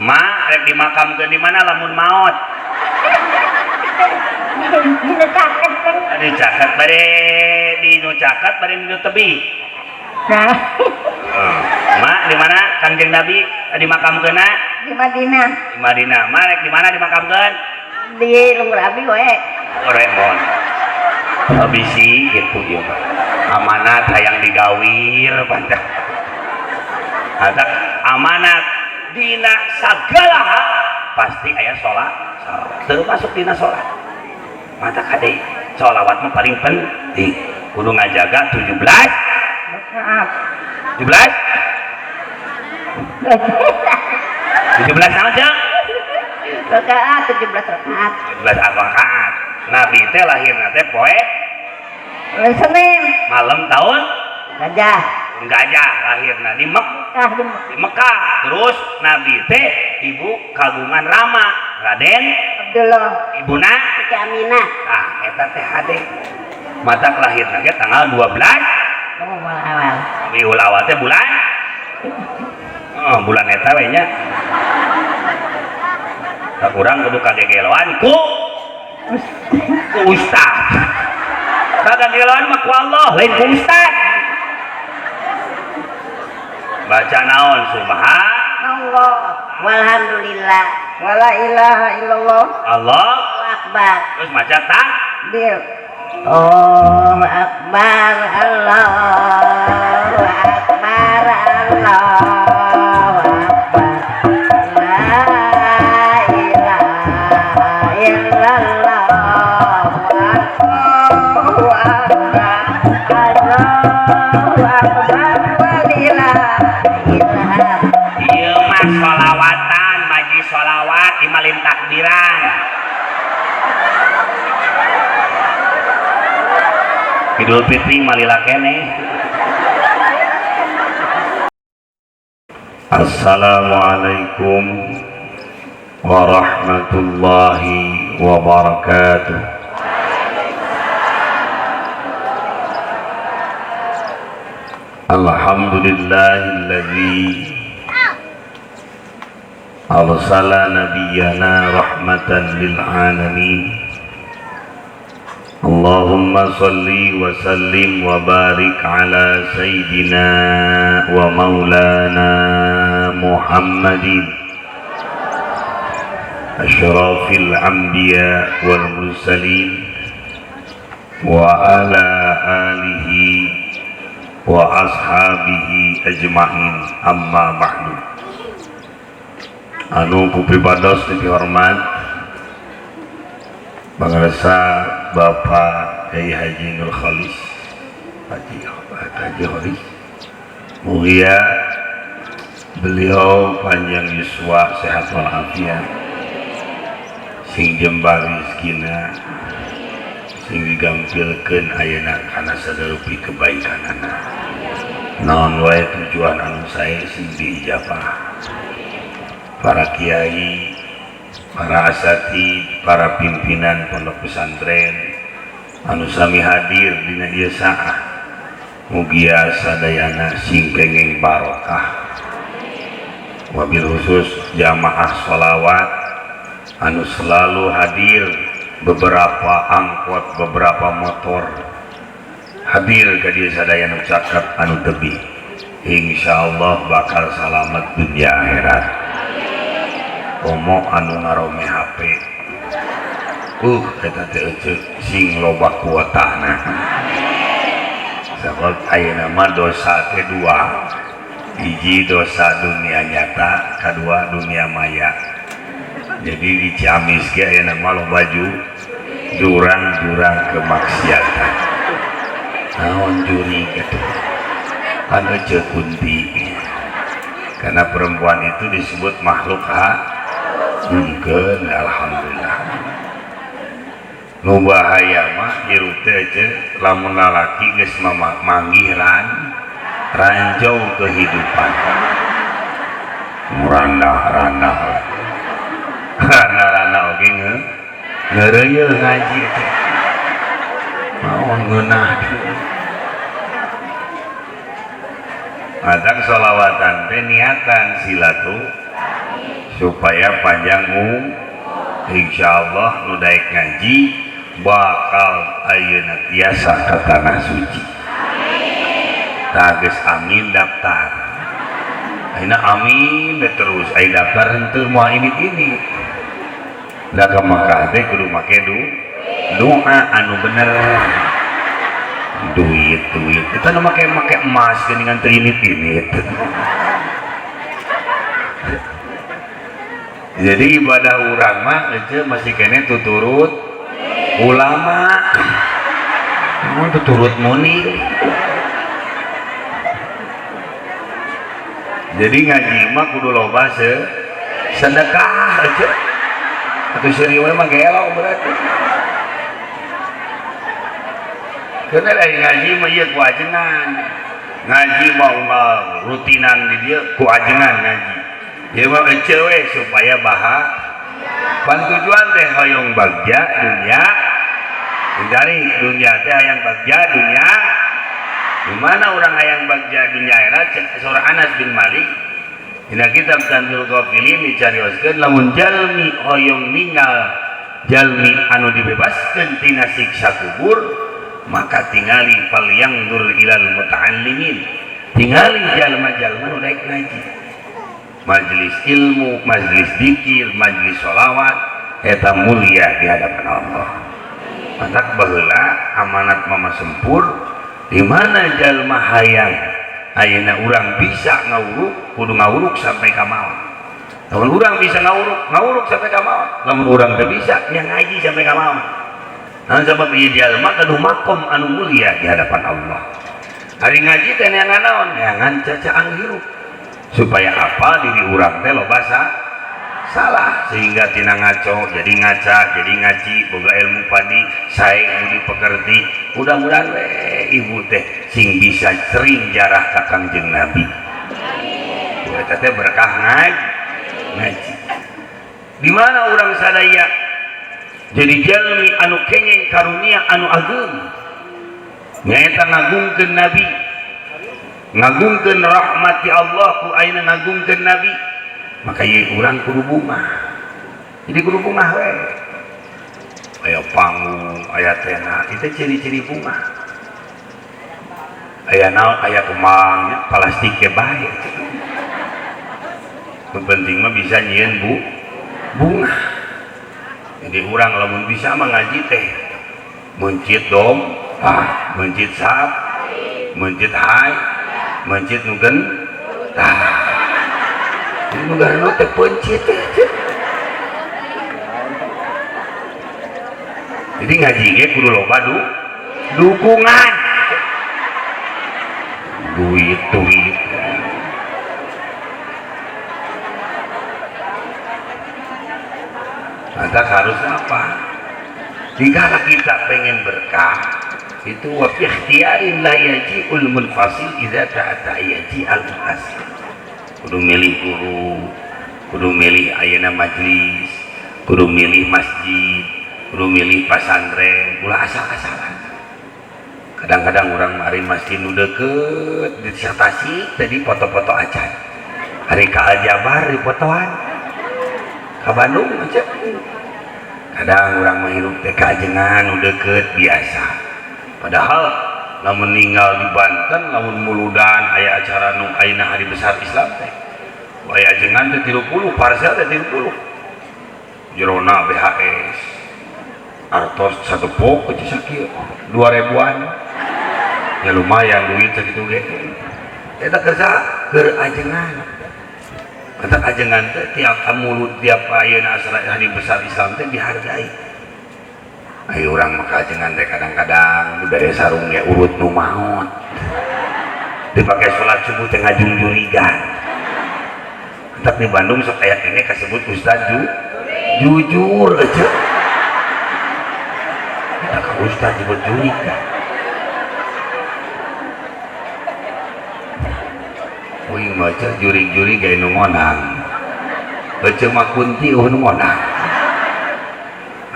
Ma rek dimakamkeun di mana lamun maot? Dina caket kan. Di caket bare di nu caket bare di nu tebi. Nah, Ma di mana Kangjeng Nabi dimakamkeunna? di Madinah. Di Madinah. Ma rek di mana dimakamkeun? Di Lumur Abi we. Remon. Bisi gitu ya. Amanat hayang digawir panjang. Ada amanat dina sagala pasti aya sholat termasuk dina sholat mata kade sholawat mah paling penting kudu ngajaga 17 Maaf. 17 nama aja Rakaat 17 rakaat. 17 rakaat Nabi teh lahirna teh poe Senin. malam tahun Gajah. gajah lahirna di Mekah terus Nabi teh ibu kagungan Rama Raden Abdullah. ibuna Siti Aminah. eta teh hade mata lahirna ge tanggal 12 Awal. Rabiul Awal teh bulan bulan eta we nya tak urang kudu kagegeloan ku ustaz kagegeloan mah ku Allah lain ku ustaz baca naon Allah. Walhamdulillah. Wala ilaha illallah. Allahu Akbar. terus maca Bil. Allahu Akbar. Allahu Akbar. Allahu Akbar. La ilaha illallah. Allahu Akbar. Allahu Akbar. Walillahilhamd. ieu mah sholawatan majlis sholawat di malin takbiran Idul Fitri malila kene. Assalamualaikum warahmatullahi wabarakatuh. Alhamdulillahilladzi arsala nabiyyana rahmatan lil alamin. Allahumma salli wa sallim wa barik ala sayyidina wa maulana Muhammadin asyrafil anbiya wal mursalin wa ala alihi wa ashabihi ajma'in amma ba'du. Anu kupibados dihormat Pangarsa Bapak Kyai Haji Nur Khalis Haji Khalis mulia beliau panjang yuswa sehat walafiat sing jembar rizkina sing digampilkeun ayeuna kana sadarupi kebaikanana naon wae tujuan anu sae sing diijabah para kiai, para asatid, para pimpinan pondok pesantren anu sami hadir dina ieu saah mugia sadayana sing kenging barokah wabil khusus jamaah sholawat anu selalu hadir beberapa angkot beberapa motor hadir ka dieu sadayana cakep anu tebih insyaallah bakal salamet dunia akhirat. Komo anu ngarome HP eta teh sing loba kuotana sabab ayeuna mah dosa teh dua hiji dosa dunia nyata kadua dunia maya jadi di Ciamis ge ayeuna mah loba jurang-jurang kemaksiatan naon juri gitu anu ceuk kunti karena perempuan itu disebut makhluk mungkin alhamdulillah nu bahaya mah hirup teh lamun lalaki geus manggih ranjau kehidupan randah-randah randah-randah oge ngeureuyeul ngaji teh maon ngeunah adak sholawatan teh niatan supaya panjang insyaallah nu daek ngaji bakal ayeuna tiasa ka tanah suci. Geus amin daftar. Ayeuna amin terus aya daftar henteu moal ini. Da ka Makkah teh kudu make doa anu bener. Duit kita nu make emas geuningan teu init-init. Jadi ibadah urang mah masih kene tuturut ulama. Mun tuturut muni. Jadi ngaji mah kudu loba sedekah aja. Atau serius mah gelo berarti. Karena lain ngaji mah ieu ku ajengan. Ngaji mah rutinan di dia ku ajengan ngaji. Ieu mah we supaya pan tujuan teh hoyong bagja dunia. Dari dunia teh hayang bagja dunia. Di mana orang hayang bagja dunia akhirat surah Anas bin Malik dina kitab Tanbihul Ghafilin dicarioskeun lamun jalmi hoyong ninggal jalmi anu dibebaskeun tina siksa kubur maka tingali falyanzur ilal muta'allimin, tingali jalma-jalma nu daek ngaji, majelis ilmu, majelis dzikir, majelis sholawat eta mulia di hadapan Allah. Matak baheula amanat mama sempur di mana jalma hayang ayeuna urang bisa ngawuruk kudu ngawuruk sampai ka maot. Lamun urang bisa ngawuruk sampai ka maot. Lamun urang teu bisa nya ngaji sampai ka maot. Naon sabab ieu jalma kudu makom anu mulia di hadapan Allah. Hari ngaji teh neangan naon? Neangan cacaan hirup. Supaya apa diri urang teh loba salah sehingga tina ngaco jadi ngaca jadi ngaji boga ilmu padi sae budi pekerti mudah-mudahan ibu teh sing bisa sering jarah ka Kangjeng Nabi eta teh berkah ngaji di mana urang sadaya jadi jalmi anu kenging karunia anu ageum nyaeta ngagungkeun Nabi ngagungkeun rahmati Allah ku ayeuna ngagungkeun Nabi maka ieu urang kudu bungah. Jadi kudu bungah we. Aya panggung, aya tena, itu ciri-ciri bungah. Aya naon, aya kemang, plastik ge bae. Penting mah bisa nyieun bungah. Jadi urang lamun bisa mah ngaji teh mencit dom, mencit sap, mencit hai, mencit nugen, negara teh pencit. Jadi ngaji ge kudu loba dukungan. Duit. Maka harus apa? Jika kita pengen berkah itu wa fi ikhtiyarin la yaji'ul munfasil idza ta'ata yaji al-muhasil. Kudu milih guru, kudu milih ayeuna majlis, kudu milih masjid, kudu milih pasantren, ulah asal-asalan. Kadang-kadang orang mari masjid nu deukeut disertasi tadi foto-foto acan. Hari ka Aljabar dipotoan. Ka Bandung aja. Kadang orang menghirup teh kajengan nu deukeut biasa. Padahal lamun ninggal di Banten lamun muludan aya acara nu ayeuna hari besar Islam teh aya ajengan teh 30 parsel teh 30 jerona BHS artos satu pok kecil sakieu 2000-an ya lumayan duit sakitu ge eta kerja keur ajengan eta ajengan teh tiap mulut tiap ayeuna acara hari besar Islam teh dihargai. Ayo orang maka ajengan teh kadang-kadang dibere sarung ya urut nu maot dipakai sholat subuh teh ngajung-jurigan. Tapi di Bandung sok aya kene kasebut ustaz jujur aja kita ka ustaz disebut jurigan. Uing maca jurig-jurig gaya nu ngonang baca mah kunti nu ngonang.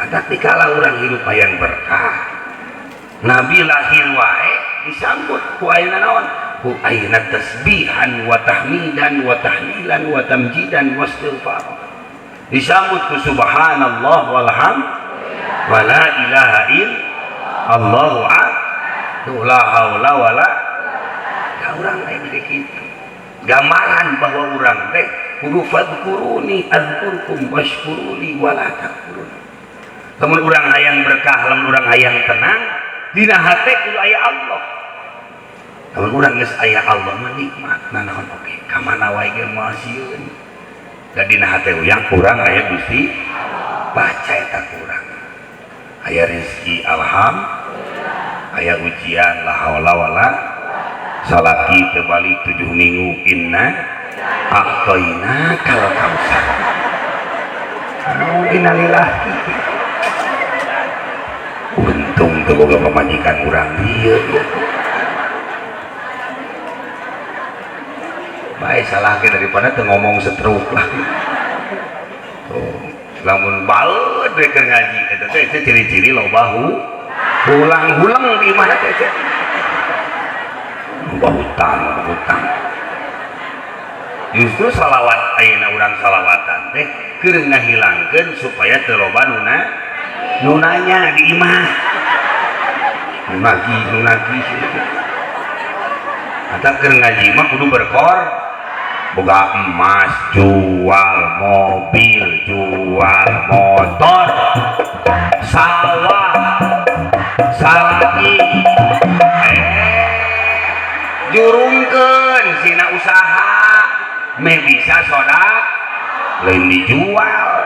Tapi kalau orang hidup hayang berkah Nabi lahir wae disambut ku ayeuna naon ku ayeuna tasbihan wa tahmidan wa tahlilan wa tamjidan wa istighfar disambut ku subhanallah walham wala ilaha illallahu akbar la haula wala ya urang lain begitu gambaran bahwa urang teh kudu fadkuruni azkurkum washkuruli wala takfurun. Lamun urang hayang berkah, lamun urang hayang tenang dina hate kudu aya Allah. Lamun urang geus aya Allah mah nikmat naon oge ka mana wae ge moal sieun. Da dina hate uyang urang aya Gusti baca eta urang. Aya rezeki alhamdulillah, aya ujian la haula wala salaki terbalik 7 minggu inna aqtaina kal kausar. Innalillahi. Untung teu boga pamajikan urang ieu. Bae salah ge daripada teu ngomong setruk lah. Tuh, lamun baeud we keur ngaji eta teh ciri-ciri loba hulang-hulang di mana teh. Hutang justru salawat ayeuna urang salawatan teh keur ngahilangkeun supaya teu loba nunanya di imah nunagi eta keur ngaji mah kudu berkor boga emas jual mobil jual motor sawah salaki jurungkeun sina usaha meh bisa sodak lain dijual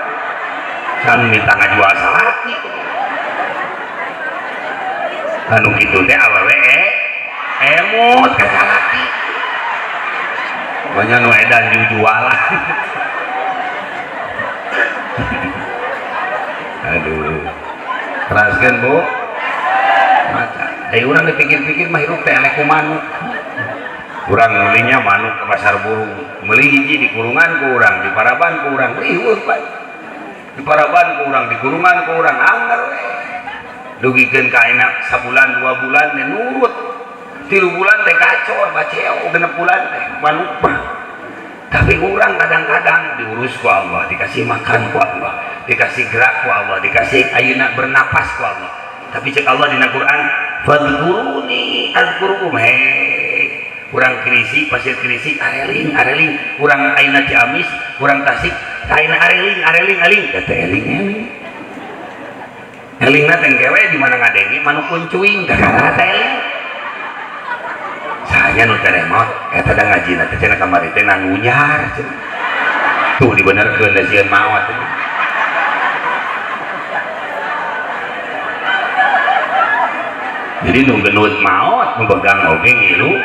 san minta ngajual salaki anu kitu teh awewe emot ka salaki banyak nu edan jualan aduh teraskeun Bu maca urang dipikir-pikir mah hirup teh ane ku manuk. Urang melinya manuk ke pasar burung, meli hiji di kurungan ku urang, di Paraban ku urang, riweuh bae. Di Paraban ku urang, di kurungan ku urang, anger we. Dugikeun ka ayeuna sabulan 2 bulan teh nurut. 3 bulan teh gacor, baceo 6 bulan teh manuk mah. Tapi urang kadang-kadang diurus ku Allah, dikasih makan ku Allah, dikasih gerak ku Allah, dikasih ayeuna bernapas ku Allah. Tapi cek Allah dina Quran, fadkuruni azkurkum urang krisi pasir krisi areling urang ayeuna Ciamis urang Tasik ayeuna areling eta elingna teh kewe di mana ngadengi manuk kuncuing kakara teh eling saya nu teh remot eta da ngajina teh cenah kamari teh nangunyar tuh dibenerkeun da sieun maot jadi nu genut maot nu begang oge ngilu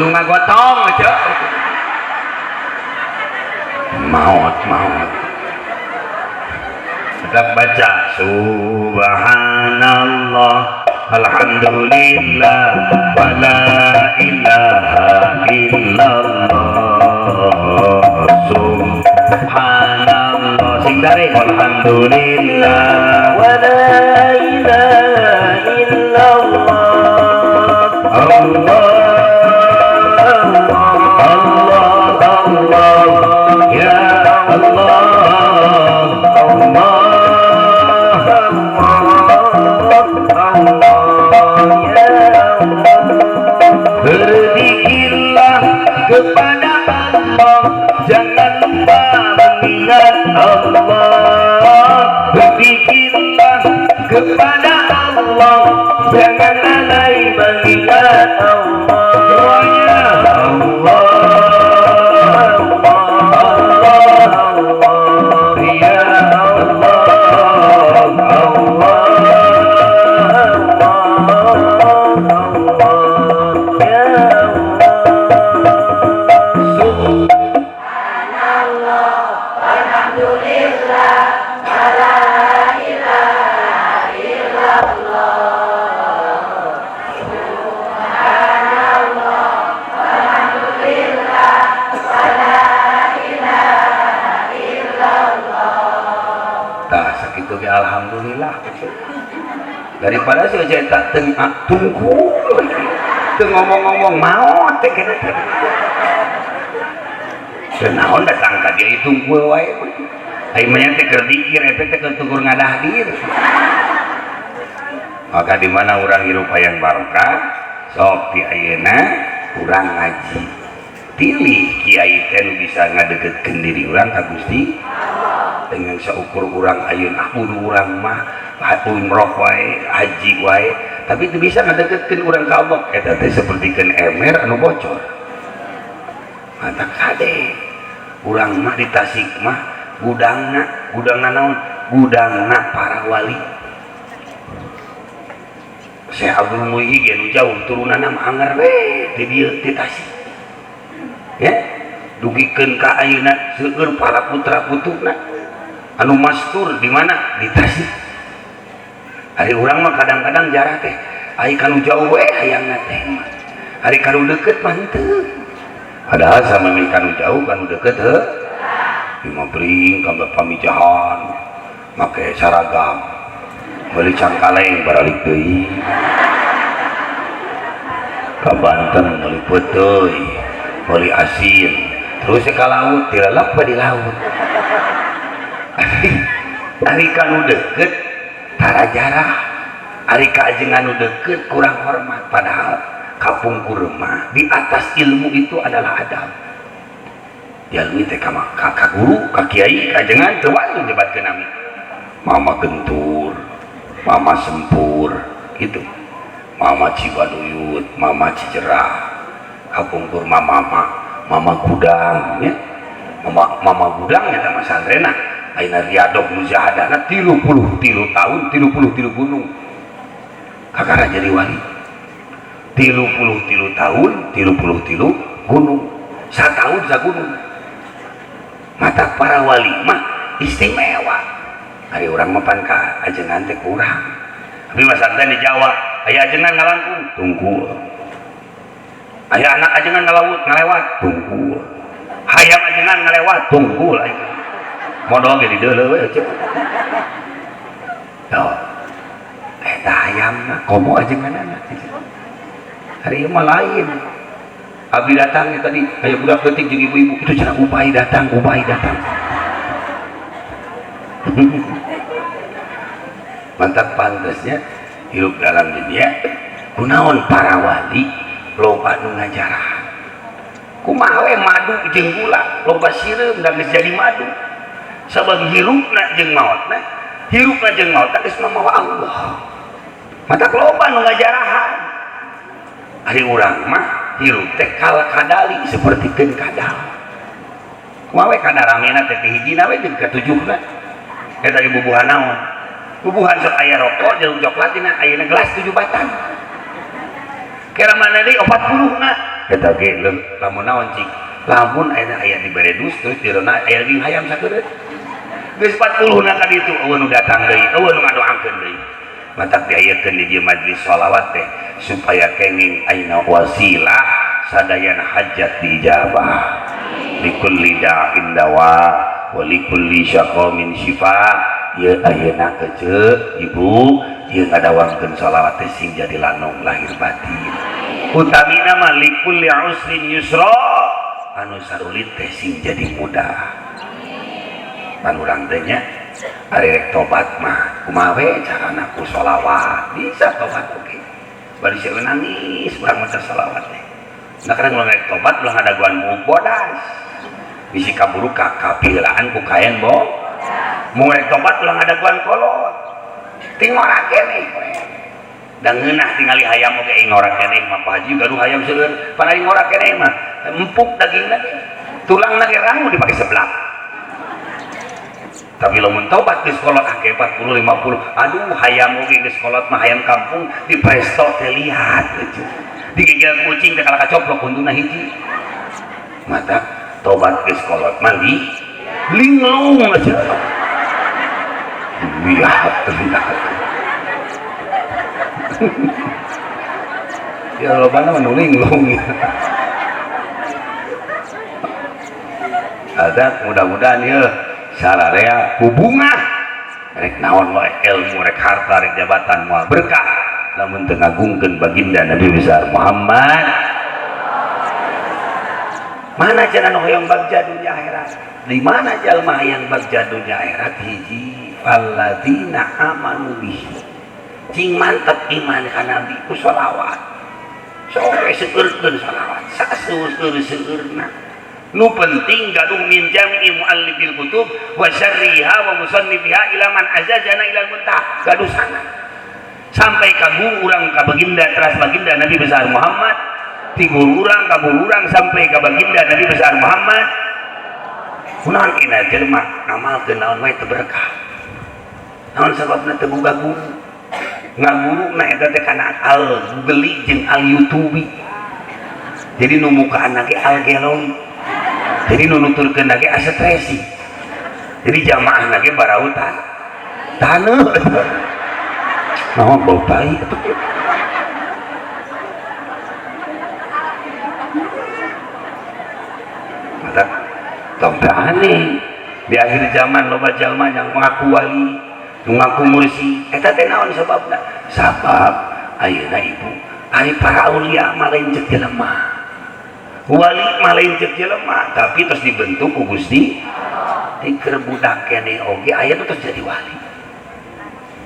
ngagotong aja maut tetap baca subhanallah alhamdulillah wala ilaha illallah subhanallah sing dari alhamdulillah wala ilaha illallah Allah berzikirlah kepada Allah, jangan lupa mengingat Allah. Berzikirlah kepada Allah, jangan lalai mengingat Allah. Doanya Allah, ya Allah, alhamdulillah daripada si ojek tak tunggu teu ngomong-ngomong maot teh kena teh naon datang ka dia tunggu wae Aing mah teh keur dikir eta teh keur tukur ngadahdir. Maka di mana urang hirup hayang barokah sok ti ayeuna urang ngaji. Pilih kiai teh nu bisa ngadeukeutkeun diri urang ka Gusti dengan seukur urang ayeuna kudu urang mah umroh wae haji wae tapi teu bisa ngadeukeutkeun urang ka Allah eta teh sapertikeun ember anu bocor. Mata kade urang mah di Tasik mah gudangna naon gudangna para wali. Syekh Abdul Muhyi ge nu jauh turunanna mah anger we di dieu di Tasik. Ya, dugikeun ka ayeuna seueur para putra putuna anu mastur di mana di Tasik. Hari urang mah kadang-kadang jarah teh ai kanu jauh we hayangna teh. Hari kanu deukeut mah henteu. Padahal sama mi kanu jauh kanu deukeut heuh. Imam bring ka pamijahan make saragam. Meuli cangkaleng baralik deui. Ka Banten meuli peuteuy, meuli asin. Terus ka laut dilalap di laut. Ari kanu deukeut tara jarah, ari kaajengan nu deukeut kurang hormat. Padahal kapungkur mah di atas ilmu itu adalah adab. Jalmi teh ka guru, ka kiai, kaajengan teu wani nyebatkeun nami. Mama gentur, mama sempur, gitu. Mama Cibaduyut, mama Cijerah. Kapungkur mama gudang ya. Mama gudang eta mah santrena. Aina riadog mujahadana 33 tahun 33 gunung kakara jadi wali 33 tahun 33 gunung satahun sagunung. Mata para wali mah istimewa. Hari orang mapan ka ajengan teh kurang tapi masanten di Jawa aya ajengan ngalangkung tunggu aya anak ajengan ngalawut ngalewat tunggu hayam ajengan ngalewat tunggu lah itu modal ge di deuleu we cek. Tuh. Eta hayam mah komo ajenganna. Hari ieu mah lain. Abdi datang ya tadi aya budak leutik jeung ibu-ibu itu cenah upai datang. Mantap pantesnya hidup dalam dunia kunaon para wali loba nu ngajarahan. Kumaha we madu jeung gula loba sireum da geus jadi madu. Sabab hirupna jeung maotna geus mamawa Allah. Mata loba nu ngajarahan. Ari urang mah hirup teh kala kadali sapertikeun kadal. Kumaha we kadaramena teh hijina we jeung katujuhna. Eta ge bubuhan naon? Bubuhan sok aya rokok jeung coklat dina ayeuna gelas 7 batang. Kira mana deui 40 na. Eta ge lamun naon cik? Lamun aya diberedus terus dirona aya lagi hayam sakeureuh. Geus 40 na ka ditu eueun nu datang deui, eueun nu ngadoakeun deui. Matak diayekeun di dieu majelis shalawat teh supaya kenging aina wasilah sadayan hajat dijabah. Likulli da'in dawa wa likulli syaqamin syifa. Ieu ayeuna kece ibu ieu ngadawangkeun shalawat teh sing jadi lanung lahir batin. Utamina mah likulli usrin yusra anu sarulit teh sing jadi mudah. Pan urang teh nya ari rek tobat mah kumaha we carana ku sholawat bisa tobat oge. Bari sieun nangis urang maca sholawat teh. Nah kadang urang rek tobat ulah ngadaguan buuk bodas. Bisi kaburu ka kapilaan ku kaen bo. Mun rek tobat ulah ngadaguan kolot. Ting ngora keneh we. Da ngeunah tingali hayam oge ngora keneh mah Pak Haji gaduh hayam seueur. Pan ari ngora keneh mah empuk dagingna ge. Tulangna ge rangu dipake seblak. Tapi lamun tobat geus kolot angke 40 50 aduh hayam oge geus kolot mah hayam kampung di presto teh lihat gitu. Digigil kucing teh kala kacoplok untuna hiji. Mata tobat geus kolot mandi linglung aja. Lihat. Ya lobana mah nu linglung. Ada mudah-mudahan ya sararea hubungah rek naon wae ilmu rek harta rek jabatan moal berkah lamun teu ngagungkeun baginda Nabi besar Muhammad Mana cenah hoyong bagja dunia akhirat? Di mana jalma yang bagja dunia akhirat? Hiji alladzina amanu bihi. Cing mantep iman ka nabi ku sholawat. Sok seueurkeun sholawat, saseueur-seueurna. Nu penting gaduh min jami'i muallifil kutub wa syarriha wa musannifiha ila man azazana ilal muntah. Gaduh sana. Sampai kagung urang ka baginda teras baginda Nabi besar Muhammad, tibur urang kabur urang sampai ka baginda Nabi besar Muhammad. Kunaon kina jelema ngamalkeun naon wae teu berkah. Naon sababna teu boga guru? Ngaguru na eta teh kana al geli jeung al yutubi. Jadi nu mukaan ge al geloi. Jadi nu nuturkeun ge asetresi. Jadi jamaah ge barautan. Taneuh. Naon bau tai atuh. Mata tombe aneh. Di akhir zaman loba jalma yang mengaku wali, mengaku mursi. Eta teh naon sababna? Sabab ayeuna ibu ari para aulia mah lain cek jelema. Wali mah lain cek jelema, tapi terus dibentuk ku Gusti. Dikeun budak keneh oge aya terus jadi wali.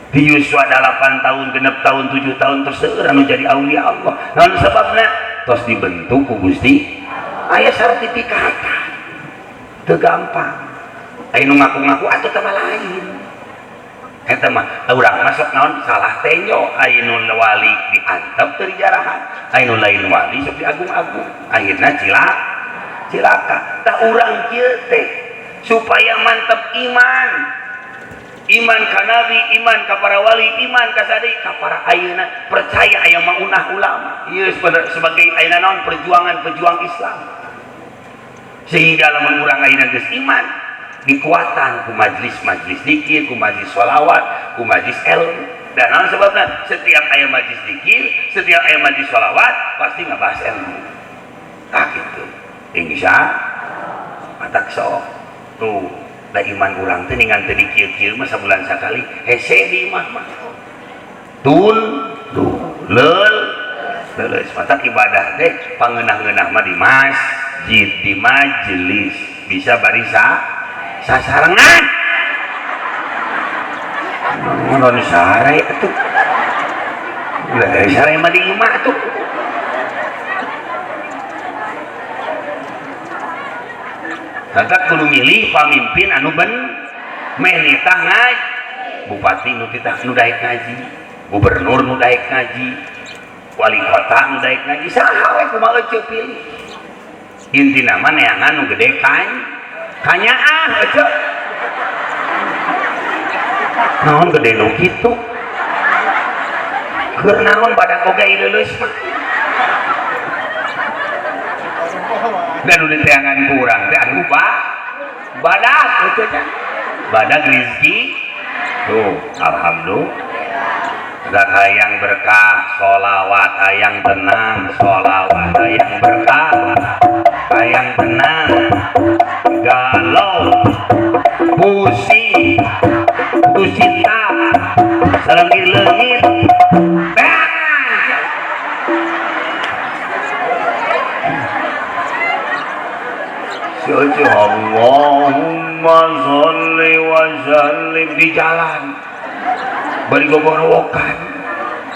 Di Yuswa 8 tahun, genep tahun, 7 tahun terus anu jadi aulia Allah. Naon sababna? Terus dibentuk ku Gusti. Aya sertifikat. Teu gampang. Aya nu ngaku-ngaku atuh teh lain. Eta mah urang masuk naon salah tenyo, aya nu wali diantep teu dijarahan, aya nu lain wali sok diagung-agung. Akhirna cilaka. Tah urang kieu teh supaya mantep iman. Iman ka nabi, iman ka para wali, iman ka sadaya ka para ayeuna percaya aya maunah ulama. Ieu sebagai ayeuna naon perjuangan Islam. Sehingga lamun urang ayeuna geus iman, dikuatan ku majlis-majlis zikir, ku majlis sholawat, ku majlis ilmu. Dan naon sebabna? Setiap aya majlis zikir, setiap aya majlis sholawat pasti ngabahas ilmu. Tah kitu. Insya matak sok. Tuh, da iman urang teh ningan teh dikieu-kieu mah sabulan sakali, hese di imah mah. Leus matak ibadah teh pangeunah-ngeunah mah di masjid, di majelis, bisa barisa sasarengan. Mun sare atuh. Ulah sare mah di imah atuh. Tetap kudu milih pamimpin anu menitah ngaji. Bupati nu titah nu daek ngaji, gubernur nu daek ngaji, wali kota nu daek ngaji, saha we kumaha eueuh pilih. Intina mah neangan nu gede kanyaah eueuh. Naon gede nu kitu? Keur naon badak boga ileuleus mah. Dan udah teangan kurang teh anu badak gitu kan, badak rezeki tuh alhamdulillah. Hayang berkah sholawat, hayang tenang sholawat, hayang berkah, hayang tenang, galau pusing putus cinta salam di leungit Allahumma sholli wa sallim di jalan bari gogorowokan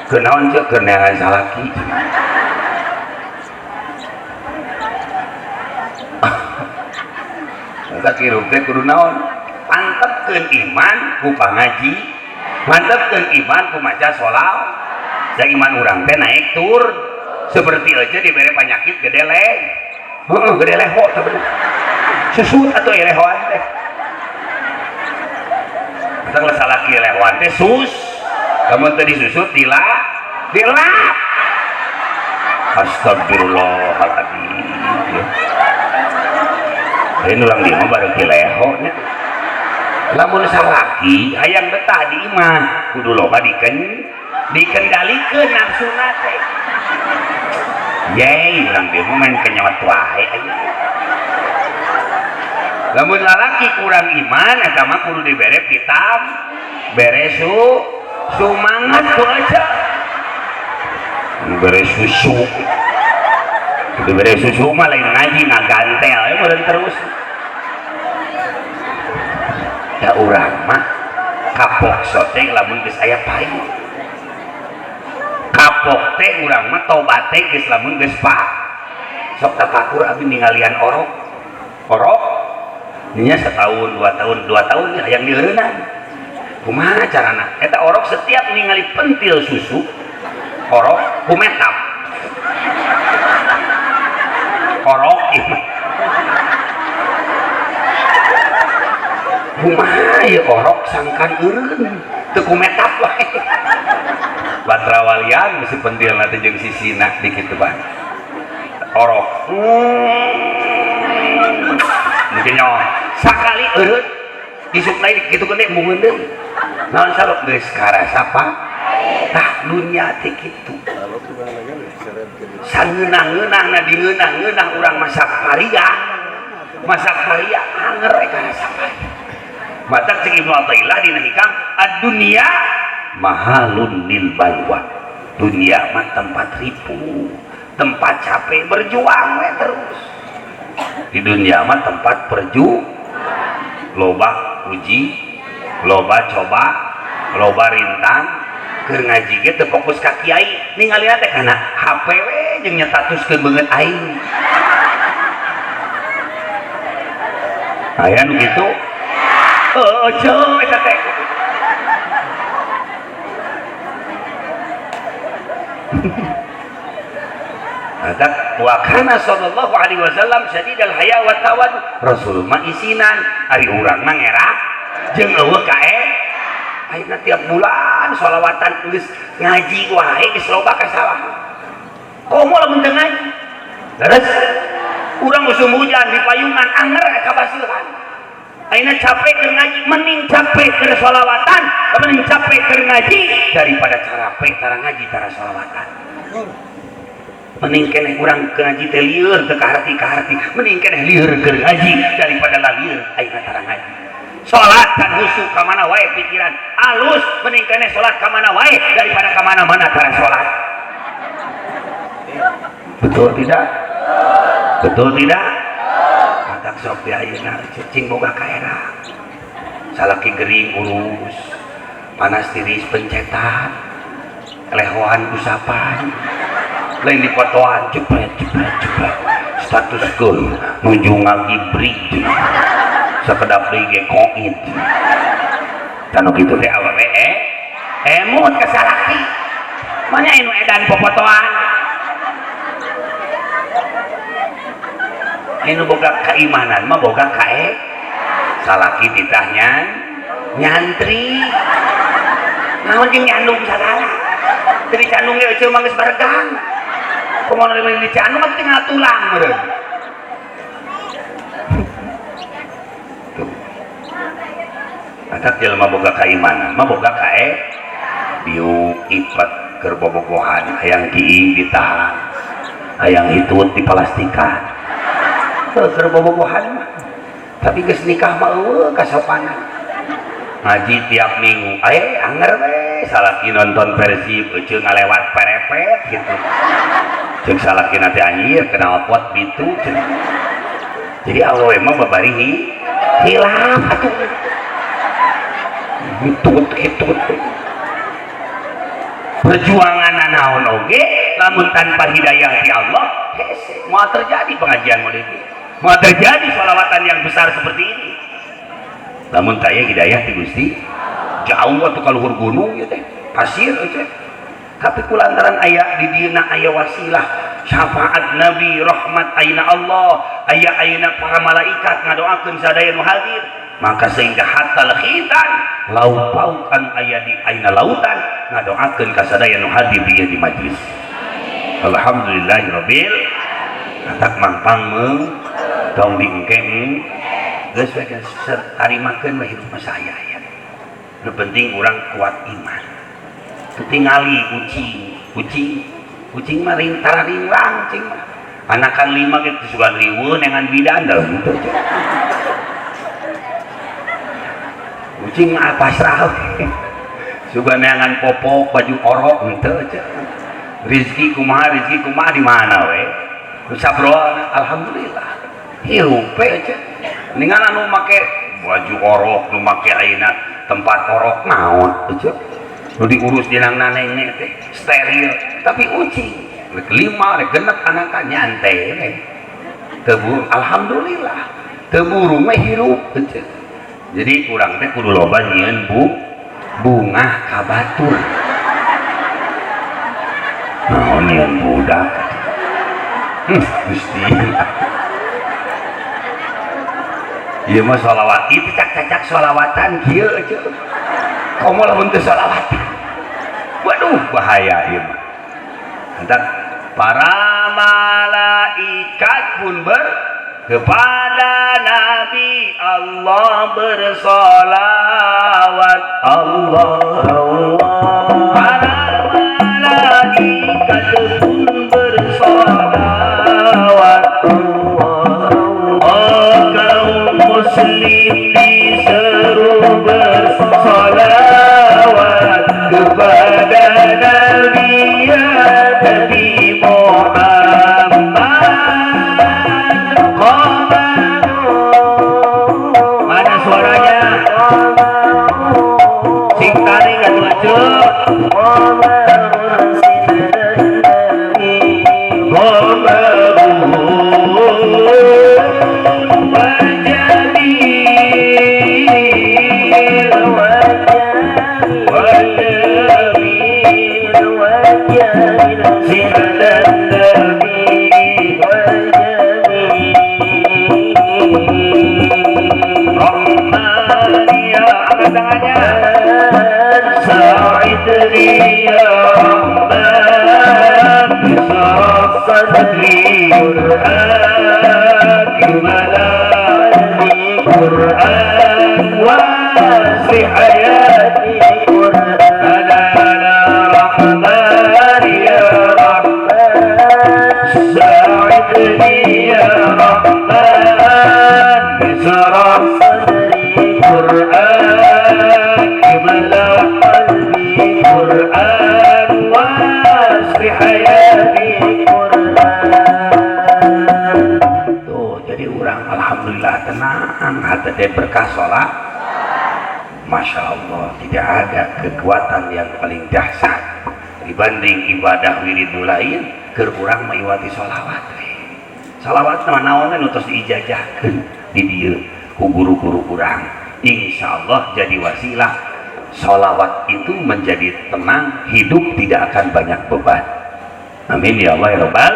kenaon cek keneangan salaki tak kiru teh kudu naon mantepkeun iman ku pangaji, mantepkeun iman ku maca sholawat. Da iman urang teh naik tur seperti aja dibere penyakit gede leh. Gede leho teh susut atau lehoan teh. Kita salaki lehoan teh kamu tadi susut dilap. Astagfirullahaladzim. Ini orang dia mah baru leho nya. Lamun salaki hayang betah di imah kudu loba dikendalikeun nafsuna teh. Yey, orang dia mah main kenyot wae aya. Lamun lalaki kurang iman eta mah kudu dibere pitam, bere sumangat ku aja. Bere susu. itu bere susu mah lain ngaji ngagantel ya meureun terus ya urang mah kapok teh lamun geus aya pae kapok teh urang mah tobat teh geus lamun geus sok tafakur abi ningalian orok nya setahun 2 tahun ya yang dieureunnan kumaha carana eta orok setiap ningali pentil susu orok kumetap orok kumaha ya orok sangkan eureun teu kumetap wae batrawalian si pentilna teh jeung sisina di kitu bae orok mungkin nyawa sakali eureun isuk lain kitu gede mungeun deui naon sabab geus karasa pa tah dunya teh kitu sangeunah-ngeunahna dingeunah-ngeunah urang masak paria anger karasa paria matak cing Ibnu Athaillah dina hikam ad-dunya mahalun lil balwa dunia mah tempat ripu tempat capek berjuang we terus di dunia mah tempat loba uji loba coba loba rintang keur ngaji ge teu fokus ka kiai ningali teh kana HP we jeung nyetatuskeun beungeut aing aya nu kitu heuh eta teh Adak wa kana sallallahu alaihi wasallam syadidal haya wa tawad rasul mah isinan ari urang mah ngerak jeung eueuh kae ayeuna tiap bulan sholawatan geus ngaji wae geus loba ka sawah komo lamun teu ngaji leres urang musim hujan di payungan anger ka basieuhan ayeuna capek keur ngaji mending capek keur sholawatan mending capek keur ngaji daripada capek tara ngaji tara sholawatan mending keneh urang ke ngaji teh lieur teu kaharti mending keneh lieur keur ngaji daripada lieur ayeuna tara ngaji salat kan husuk ka mana wae pikiran alus mending keneh salat ka mana wae daripada ka mana-mana tara salat betul tidak katak sok di ayeuna cing boga kaera salaki gering urus panas tiris pencetan lehoan usapan lain di fotoan cepet status keun nuju ngagibri sekedap deui ge koin tanu kitu teh awewe emut ka salaki manya anu edan popotoan anu boga keimanan mah boga kae salaki ditanya nyantri naon jeung nyandung sagala jadi candung ge euceul mah geus baregang kumaha nu di candung mah tinggal tulang meureun atak jelema boga keimanan mah boga kae diuk ipet keur bobogohan hayang kiing ditahan hayang hitut dipalastikan keur bobogohan mah tapi geus nikah mah eueuh kasopanan ngaji tiap minggu anger we salaki nonton Persib euceul ngalewat perepet gitu jeung salaki nanti anjir kenal pot bitu jadi Allah emang babari hilaf atuh hitut perjuangan naon oge lamun tanpa hidayah ti Allah hese mau terjadi pengajian model ini mau terjadi sholawatan yang besar seperti ini lamun taya hidayah ti Gusti jauh atuh ka luhur gunung ya teh pasir teh tapi kulantaran aya di dina aya wasilah syafaat nabi rahmat ayeuna Allah aya ayeuna para malaikat ngadoakeun sadaya nu hadir maka sehingga hatal khitan laut paukan aya di ayeuna lautan ngadoakeun ka sadaya nu hadir di majlis alhamdulillahirabbil atak mangpang meung dong diengkeng geus we tarimakeun we hidup saya ya nu penting urang kuat iman tingali kucing mah tara ringlang cing mah anakan 5 gitu sugan riweun dengan bidan dah gitu kucing mah pasrah sugan dengan popok baju orok gitu aja rezeki kumaha di mana we sabroan alhamdulillah hirup aja ningan anu make baju orok nu make ayeuna tempat orok naon aja nu diurus dinang naneng teh steril tapi ucing rek 5 rek 6 anak nyantai we teu alhamdulillah teu buru mah hirup aja jadi urang teh kudu loba nyieun bunga ka batur naon nyieun budak Gusti ieu mah sholawat itu cak-cak sholawatan kieu aja komo lamun teu sholawatan waduh bahaya ieu mah entar para malaikat pun kepada Nabi Allah bersolawat Allah para malaikat pun bersolawat kaum muslim diseru bersolawat kepada Nabi ya Nabi Muhammad mana suaranya sing tarik atuh berkah sholat Masya Allah tidak ada kekuatan yang paling dahsyat dibanding ibadah wiridul lain kurang maiwati sholawat sholawat naon utus diijajahkeun di dieu ku guru-guru urang insyaallah jadi wasilah sholawat itu menjadi tenang hidup tidak akan banyak beban amin ya Allah ya Rabbal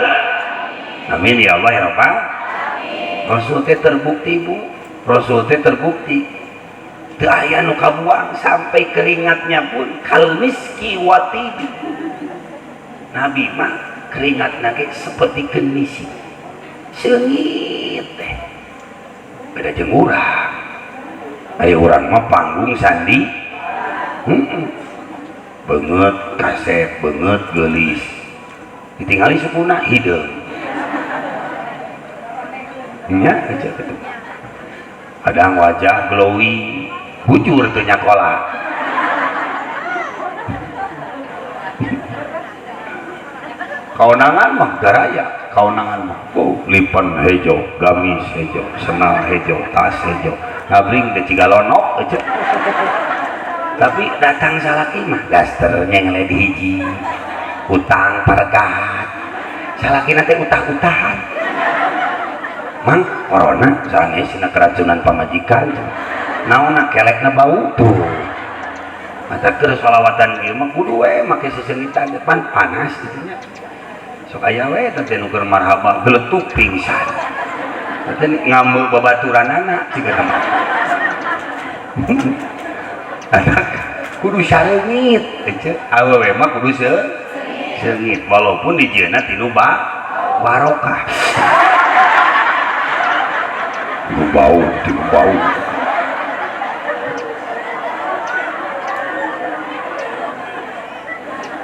amin ya Allah ya Rabbal Rasul teh terbukti Bu Rasul teh terbukti teu aya nu kabuang sampai keringatnya pun kal miski watibi Nabi mah keringatna ge seperti misi seungit teh beda jeung urang aya urang mah panggung sandi beungeut kaset beungeut geulis ditinggali supuna hideung nya aja kitu kadang wajah glowing bujur tuh nyakola kaunangan mah garaya kaunangan mah lipan hejo gamis hejo senang hejo tas hejo ngabring ke cigalonok aja tapi datang salaki mah dasternya ngeledi hiji utang parekahat salaki nanti utah-utahan mang corona sanesina keracunan pamajikan naonna kelekna bau tuh mata keur sholawatan ieu mah kudu we make sesengitan depan panas gitu nya sok aya we teh nu keur marhaba geletuk pingsan teh ngamuk babaturanana ciga mah kudu sareungit teh awewe mah kudu seungit walaupun dijieuna tinu barokah bau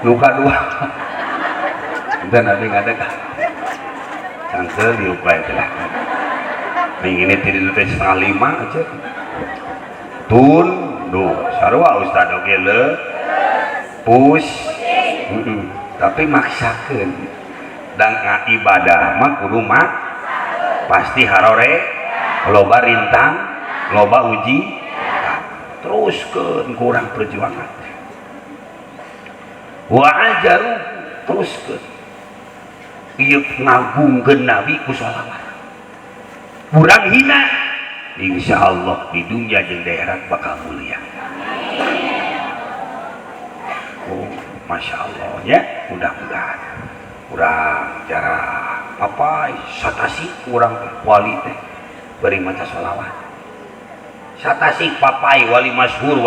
luka dua dan ada ngadeg cancel diupai telah ini tidak lebih setengah 5 aja tun duh sarwa ustad oge le push tapi maksakeun dan ibadah mah kudu mah pasti harore loba rintang loba uji teruskeun kurang perjuangan wa ajaru teruskeun ieu ngagungkeun nabi ku sholawat urang hina insyaallah di dunia jeung di akhirat bakal mulia. Oh, masya Allah ya, mudah-mudahan kurang cara apa satasi kurang wali teh beri maca sholawat satasi papai wali masyhur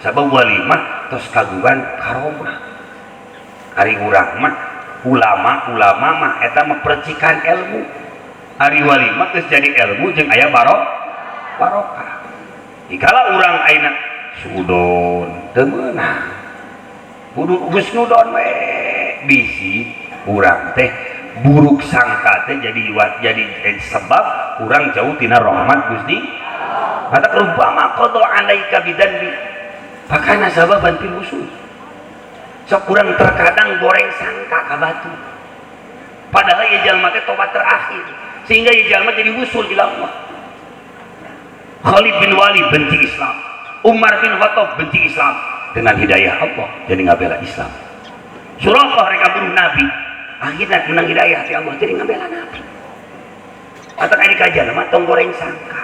sabab wali mah tos kagungan karomah ari urang mah ulama mah eta mah percikan ilmu ari wali mah geus jadi ilmu jeung aya barokah dikala urang ayeuna sudon teu meunang kudu geus nudon we bisi urang teh buruk sangka teh jadi sebab urang jauh tina rahmat Gusti mata rumpama qada alaika bidanbi pakana sababan fil usul sok urang terkadang goreng sangka ka batu padahal ieu jalma teh tobat terakhir sehingga ieu jalma jadi usul ila Allah. Khalid bin Walid benci Islam, Umar bin Khattab benci Islam, dengan hidayah Allah jadi ngabela Islam. Suraqah mereka bunuh Nabi, akhirnya menang hidayah di Allah jadi ngabela Nabi. Atau ini kajian mah tong goreng sangka.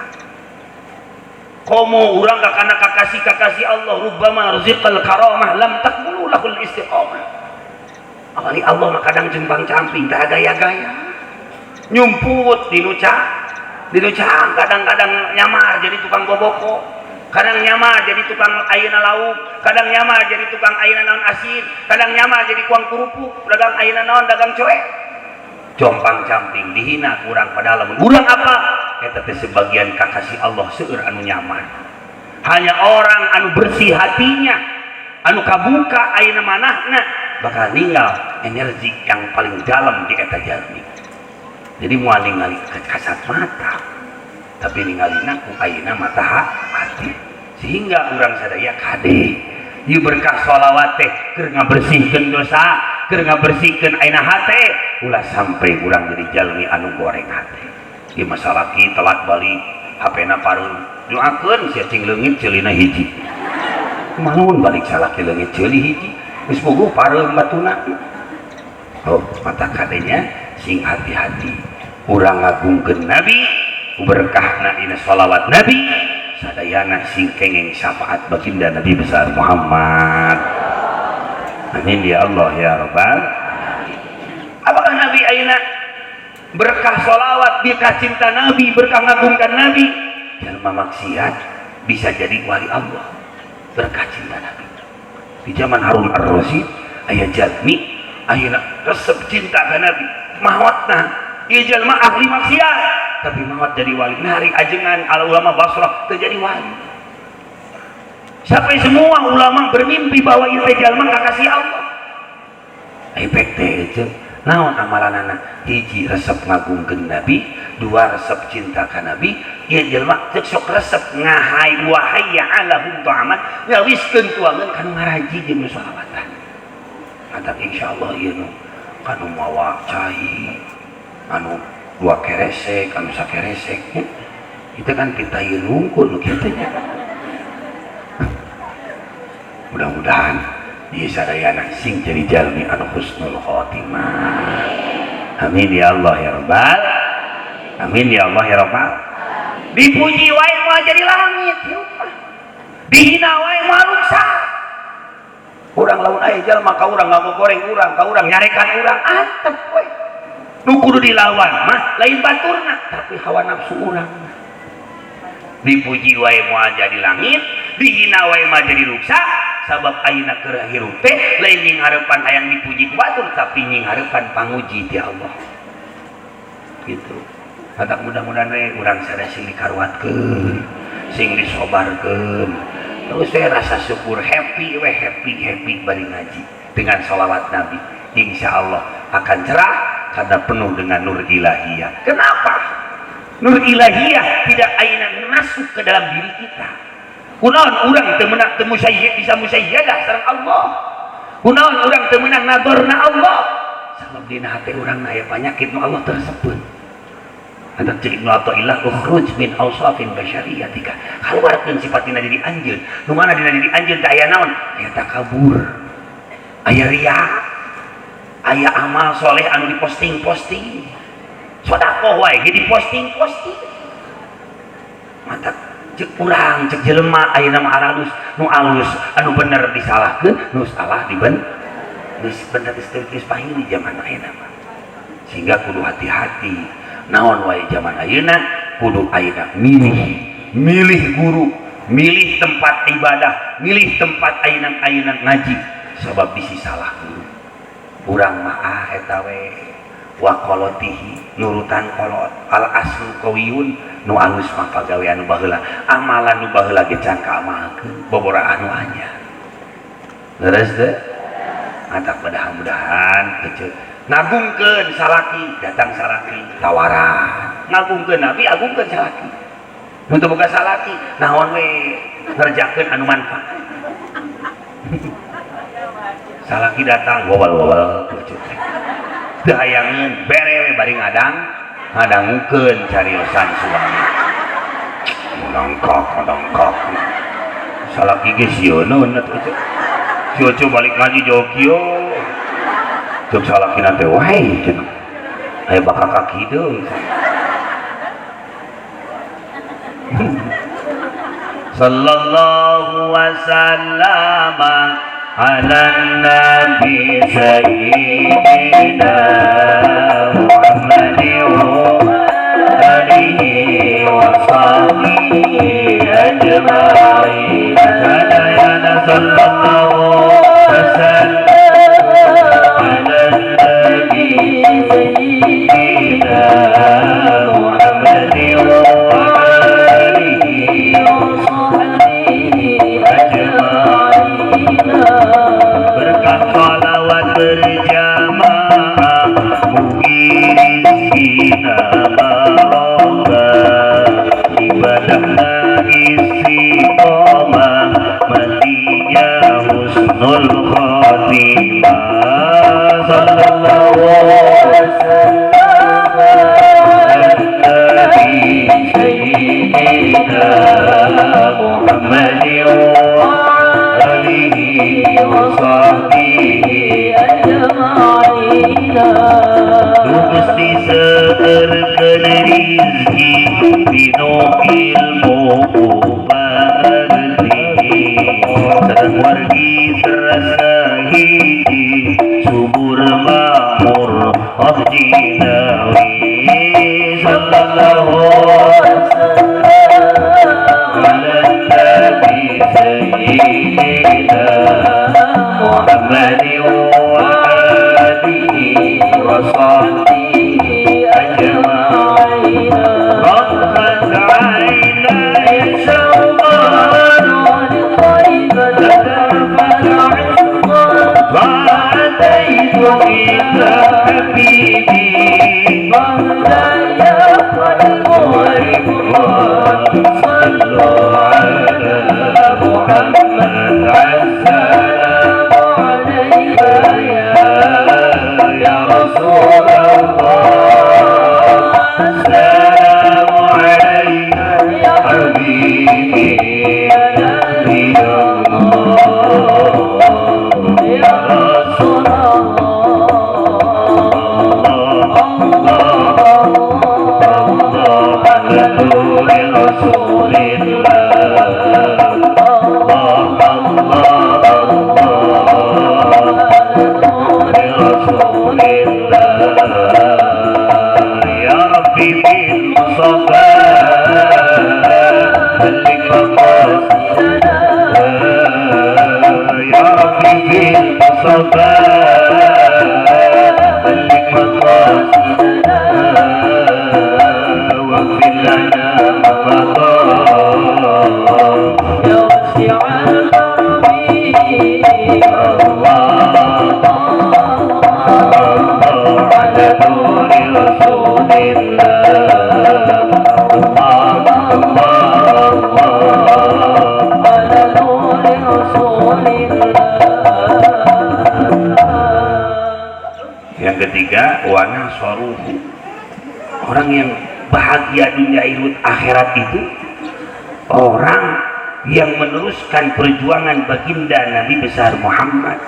Komo urang kakana kakasih Allah rubbama rizqal karamah lam takmulu lahul istiqamah. Awali Allah mah kadang jembang camping tah gaya-gaya. Nyumput dinucang kadang-kadang nyamar jadi tukang boboko. Kadang nyamar jadi tukang ayeuna lauk, kadang nyamar jadi tukang ayeuna naon asin, kadang nyamar jadi kuang kerupuk, dagang ayeuna naon dagang coek. Jompang camping dihina kurang padahal lamun urang apa? Eta teh sebagian kakasih Allah seueur anu nyaman. Hanya orang anu bersih hatinya, anu kabuka ayeuna manahna bakal ninggal energi yang paling dalam di eta jalmi. Jadi moal ningali kasat mata, tapi ningalina ku ayeuna mata hati. Sehingga urang sadaya kade ieu berkah sholawat teh keur ngabersihkeun dosa, keur ngabersihkeun ayeuna hate, ulah sampai urang jadi jalmi anu goreng hate. Ieu masalah ki telat balik HP-na pareun. Doakeun sia cing leungit ceulina hiji. Kumaha balik salaki leungit ceuli hiji? Geus bogoh pareun batuna. Oh, mata kadenya sing hati-hati. Urang ngagungkeun Nabi, berkahna dina sholawat Nabi, sadayana sing kenging syafaat baginda Nabi besar Muhammad. Amin ya Allah ya Rabbal. Apakah Nabi ayeuna berkah sholawat, berkah cinta Nabi, berkah ngagungkan Nabi? Jalma maksiat bisa jadi wali Allah. Berkah cinta Nabi. Di zaman Harun Ar-Rasyid aya jalmi ayeuna resep cinta ka Nabi, mahwatna ieu jalma ahli maksiat tapi mahwat jadi wali. Nah, hari ajengan al ulama Basrah terjadi wali. Sampai semua ulama bermimpi bahwa ieu teh jalma kakasih Allah. Efek teh jeung naon amalanana? Hiji resep ngagungkeun Nabi, dua resep cinta ka Nabi. Ieu jalma teu sok resep ngahai wa hayya alahum ta'aman ngawiskeun tuangeun kanu ngaraji jeung sholawatan. Mantap insyaallah ieu nu kanu mawa cai anu dua keresek anu sakeresek itu kan kita nungkul gitu nya. Mudah-mudahan di sadayana sing jadi jalmi anu husnul khotimah. Amin ya Allah ya Rabbal. Amin ya Allah ya Rabbal. Dipuji wae moal jadi langit dihina wae moal ruksa. Urang lamun aya jalma ka urang ngagoreng urang ka urang nyarekan urang antep we. Nu kudu dilawan mah lain baturna tapi hawa nafsu urang. Dipuji wae moal jadi langit, dihina wae mah jadi ruksa. Sabab ayeuna keur hirup teh lain nying hareupan hayang dipuji ku batur tapi nying hareupan panguji ti Allah. Gitu. Hadak mudah-mudahan we urang sada sing dikaruatkeun, sing disobarkeun. Terus we rasa syukur happy bari ngaji dengan sholawat Nabi. Insyaallah akan cerah karena penuh dengan nur ilahiyah. Kenapa? Nur ilahiyah tidak ayeuna masuk ke dalam diri kita. Kunaon urang teu meunang teu bisa musayyadah sareng Allah. Kunaon urang teu meunang nadorna Allah. Sabab dina hati urang aya panyakit nu Allah tersebut. Anta cek Ibnu Athaillah ukhruj min awsafin basyariyatika. Kaluarkeun sifatina diri anjeun. Nu mana dina diri anjeun teh aya naon? Aya takabur. Aya riya. Aya amal soleh anu diposting-posting. Sedekah wae ge diposting-posting. Mata cek urang cek jelema ayeuna mah alus nu alus anu bener disalahkeun, nu salah diben. Geus bener geus pahing di zaman ayeuna mah. Sehingga kudu hati-hati. Naon wae zaman ayeuna kudu ayeuna milih guru, milih tempat ibadah, milih tempat ayeuna ngaji sabab bisi salah guru. Urang mah eta we wa qolotihi nurutan kolot al aslu qawiyun nu alus mah pagawe anu baheula amalan nu baheula ge can kaamalkeun bobora anu anyar. Leres teh? Atak mudah-mudahan kecil ngagungkeun salaki datang salaki tawaran ngagungkeun nabi agungkeun salaki mun teu boga salaki naon we ngerjakeun anu manfaat salaki datang wawal teu hayangeun bere we bari ngadangukeun cariosan suami nangkak salaki ge sieun atuh cio balik ngaji jauh kieu cuk salakina teh wae cenah aya bakal kaki deui sallallahu wasallam ala nabi sayyidina Muhammadin wa alihi wa sahbihi ajma'in ya sallallahu wasallam ketiga wana soruhu, orang yang bahagia dunia akhirat itu orang yang meneruskan perjuangan baginda Nabi besar Muhammad.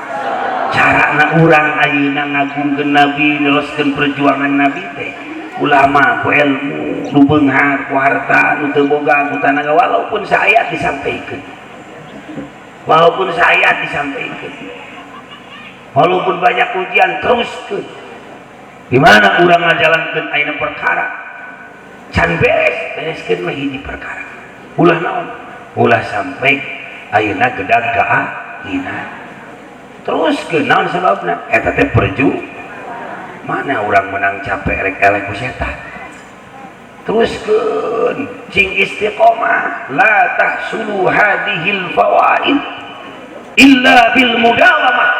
Carana urang ayeuna ngagungkeun Nabi, neruskeun perjuangan Nabi teh ulama ku ilmu nu beunghar ku harta nu teu boga ku tanaga walaupun saayat disampaikan, walaupun saayat disampaikan, walaupun banyak ujian teruskeun. Di mana urang ngajalankeun ayeuna perkara can bereskeun mah hiji perkara ulah naon, ulah sampai ayeuna gedag kaahinan terus ke naon sebabna eta teh mana orang menang capek rek elek ku setan terus ke cing istiqomah la tahsulu hadhil fawaid illa bil mudawamah,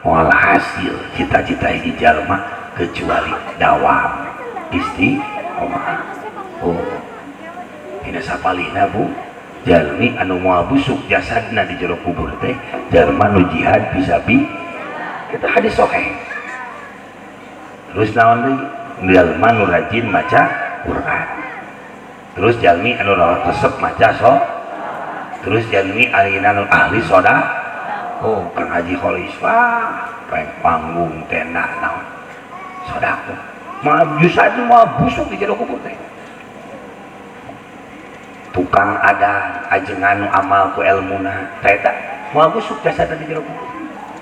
walhasil cita-cita ini jalma kecuali dawam istiqomah. Oh ini sapalina bu jalmi anu moal busuk jasadna di jero kubur teh jalma nu jihad bisabi kita hadis sahih. Terus naon deui jalma nu rajin maca Quran, terus jalmi anu resep maca terus jalmi alina nu ahli soda. Oh Kang Haji Kholis wah peng panggung tenda naon sodako mah jusad mah busuk di jero kubur teh tukang ada ajengan nu amal ku ilmuna eta moal busuk jasad di jero kubur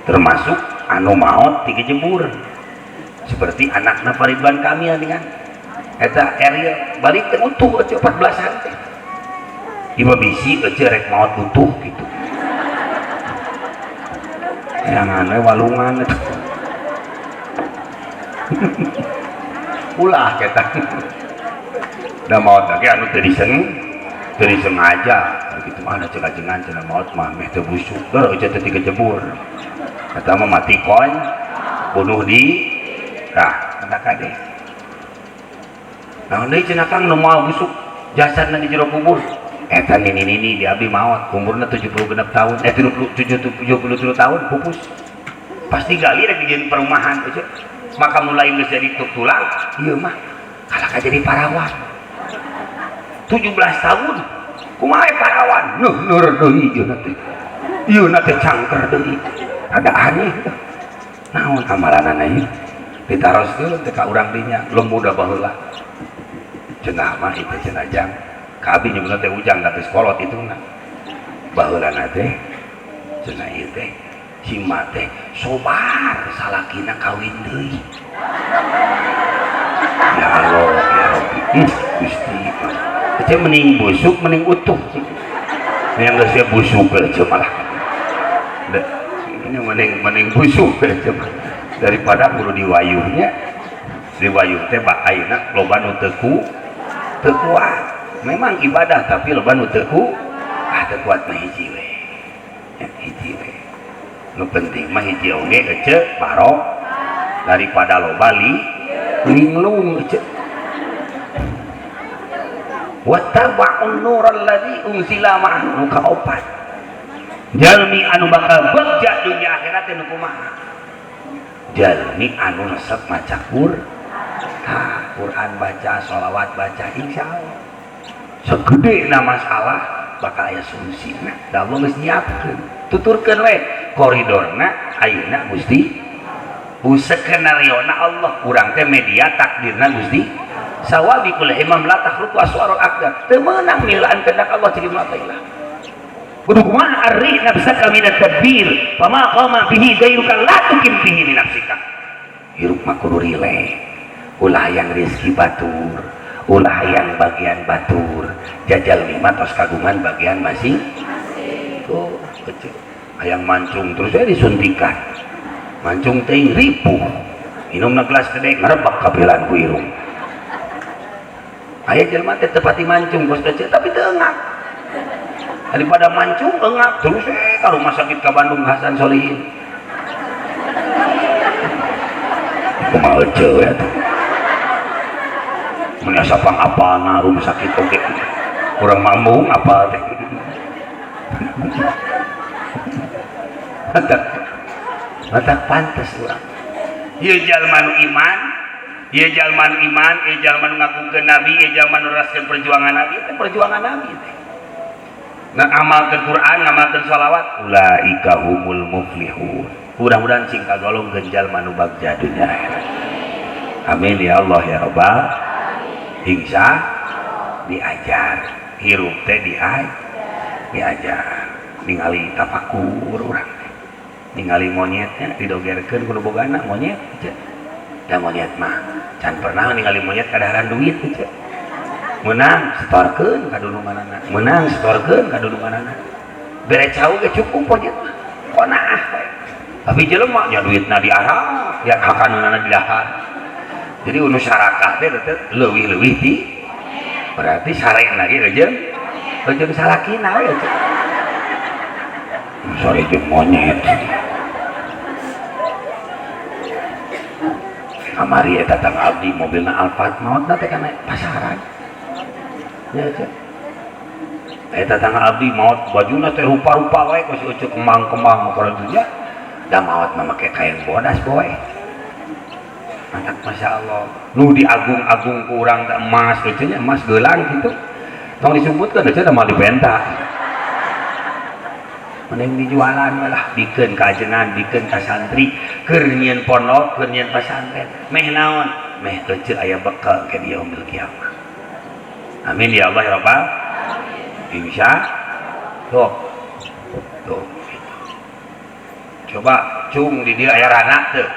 termasuk anu maot ti jembur seperti anakna Faridwan Kamil dengan eta Ariel balik teh utuh aja 14an teh ieu bisi aja rek maot utuh gitu yang anu walungan eta ulah kita da maot lagi anu teu disengaja gitu mana cekajengan cenah maot mah meh teu busuk dor aja teh tiga jebur eta mah mati koin bunuh di tah kade naon deui cenah Kang nu moal busuk jasadna di jero kubur eta nini di abdi maot umurna 76 tahun 77 tahun pupus pasti gali rek dijieun perumahan aja maka mulai geus jadi tulang ieu mah kalah jadi parawan 17 tahun kumaha parawan nur deui ieu na teh cangker deui ada aneh naon amalanana ieu ditaroskeun teh ka urang dinya lembu da baheula cenah mah itu cenah jang ka abdi nyebutna teh ujang da teh kolot ituna baheulana teh cenah ieu teh si mak teh sobar salakina kawin deui ya Allah ya Rabbi Gusti aja mending busuk mending utuh yang geus dia busuk aja malah ini mending busuk aja daripada kudu diwayuhnya diwayuh teh bak ayeuna loba nu teu kuat memang ibadah tapi loba nu teu teu kuat mah hiji we ya hiji we nu penting mah hiji oge ece barok daripada loba linglung ece wattaba'un nural ladzi unzila ma'ahu kaopat jalmi anu bakal beja dunia akhirat teh nu kumaha jalmi anu resep maca Quran baca sholawat baca insyaallah segede na masalah bakal aya solusina da Allah geus nyiapkeun tuturkeun we koridorna ayeuna Gusti skenario na Allah urang teh media takdirna Gusti sawabikul imam la takhluqu aswarul aqdar teu meunang milaan kehendak Allah cik mataillah kudu kumaha arri nafsaka minat tadbir fama qama bihi ghairuka la tukim bihi li nafsika hirup mah kudu rileks ulah yang rezeki batur ulah yang bagian batur jajal lima tos kagungan bagian masing tuh kecil hayang mancung terus saya disuntikan mancung teh ripuh minum na gelas gede ngarebak kabelan ku irung aya jelema teh tepati mancung bos kecil tapi teu engap daripada mancung engap terus ka rumah sakit ka Bandung Hasan Solihin kumaha ceu ya tuh menyasa pang-apana rumah sakit oke kurang mampu apa teh mata pantas urang ieu jalma nu iman, ieu jalma nu iman, ieu jalma nu ngagungkeun nabi, ieu jalma nu neraskeun perjuangan nabi, teh perjuangan nabi teh. Nah, amalkeun Quran, ngamalkeun shalawat, ulaika humul muflihun. Mudah-mudahan cing kagolongkeun jalma nu bagja dunya akhirat. Amin ya Allah ya Rabbal. Insya diajar, hirup teh diajar, ningali tafakur urang, ningali monyetnya didogerkeun kudu bogana monyet, da monyet mah can pernah ningali monyet kadaharan duit, menang setorkeun ka dulu manana, menang setorkeun ka dulu manana, bere cau ge cukup monyet mah, konah, tapi jelema nya duitna diarah, ya hakanuna didahar. Jadi unu sarakah teh leuwih-leuwih ti berarti sarena ge jeung salakina we teh. Sare jeung monyet. Kamari eta tang abdi mobilna Alphard maotna teh kana pasaran. Ya teh. Eta tang abdi maot bajuna teh rupa-rupa wae ku si ucuk kembang-kembang kana dunya. Da maot mah make kain bodas boy. Anak Masya Allah nu diagung-agung kurang ke emas kecilnya emas gelang gitu tong disebutkan aja sama dibenta mending dijualan malah bikin kajengan bikin kasantri keunian pondok keunian pesantren meh naon meh kecil ayah bekal ke dia umil kiamat. Amin ya Allah ya Rabbal. Insya tuh coba cung di dia ayah ranak tuh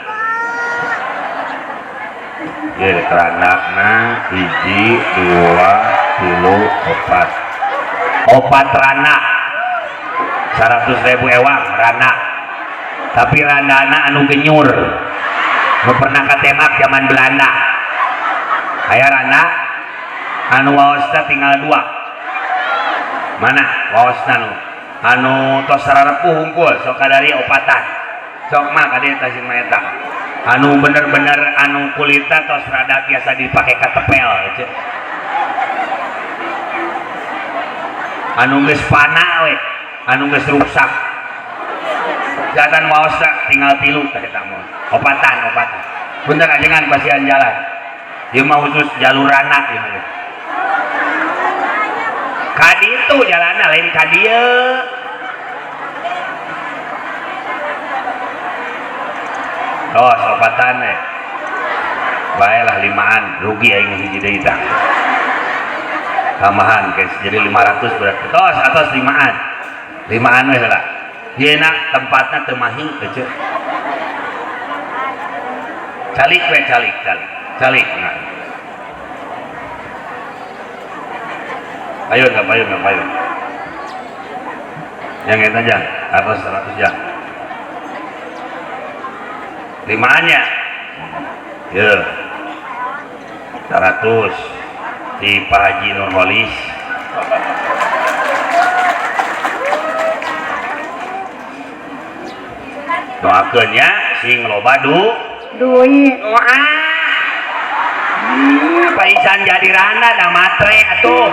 ya ranakna 1, 2, 3, 4 ranak 100.000 ewang ranak tapi randana anu genyur nu pernah katemak zaman Belanda aya ranak anu waosna tinggal 2 mana waosna anu tos sararepuh hungkul sok kadari opatan sok mah kade tasing maeta anu bener-bener anu kulitnya tos rada biasa dipakai katepel gitu. Anu geus pana we anu geus rusak jatan waosna tinggal 3 teh eta mah opatan bener ajengan pasian jalan ieu mah khusus jalur anak ieu mah ka ditu jalanna lain ka dieu. Oh, opatan we. Baelah 5an, rugi aing hiji deui tah. Tambahan guys, jadi 500 berarti. Tos atos 5an. 5an we heula. Ieu enak tempatna teu mahing teh. Calik we calik. Nah. Ayo. Yang eta aja, atas 100 jam. 5-annya ya 100 di Pak Haji Nurholis doakeunnya sing loba duit paisan jadi rana da matre atuh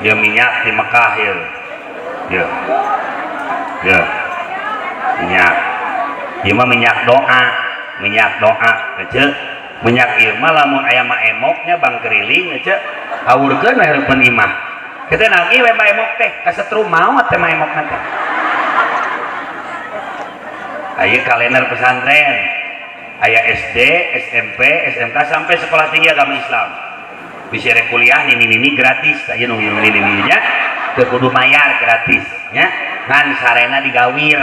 ya minyak di Mekah ya minyak ieu mah minyak doa kece minyak ieu mah lamun aya mah emoknya bang keriling kece haurkeun we hareupeun imah kitu nagi we mah emok teh kasetrum maot teh mah emokna teh aya kalender pesantren aya SD, SMP, SMK sampai sekolah tinggi agama Islam bisa kuliah ini gratis aya nu ini nya teu kudu mayar gratis nya ngan sarena digawir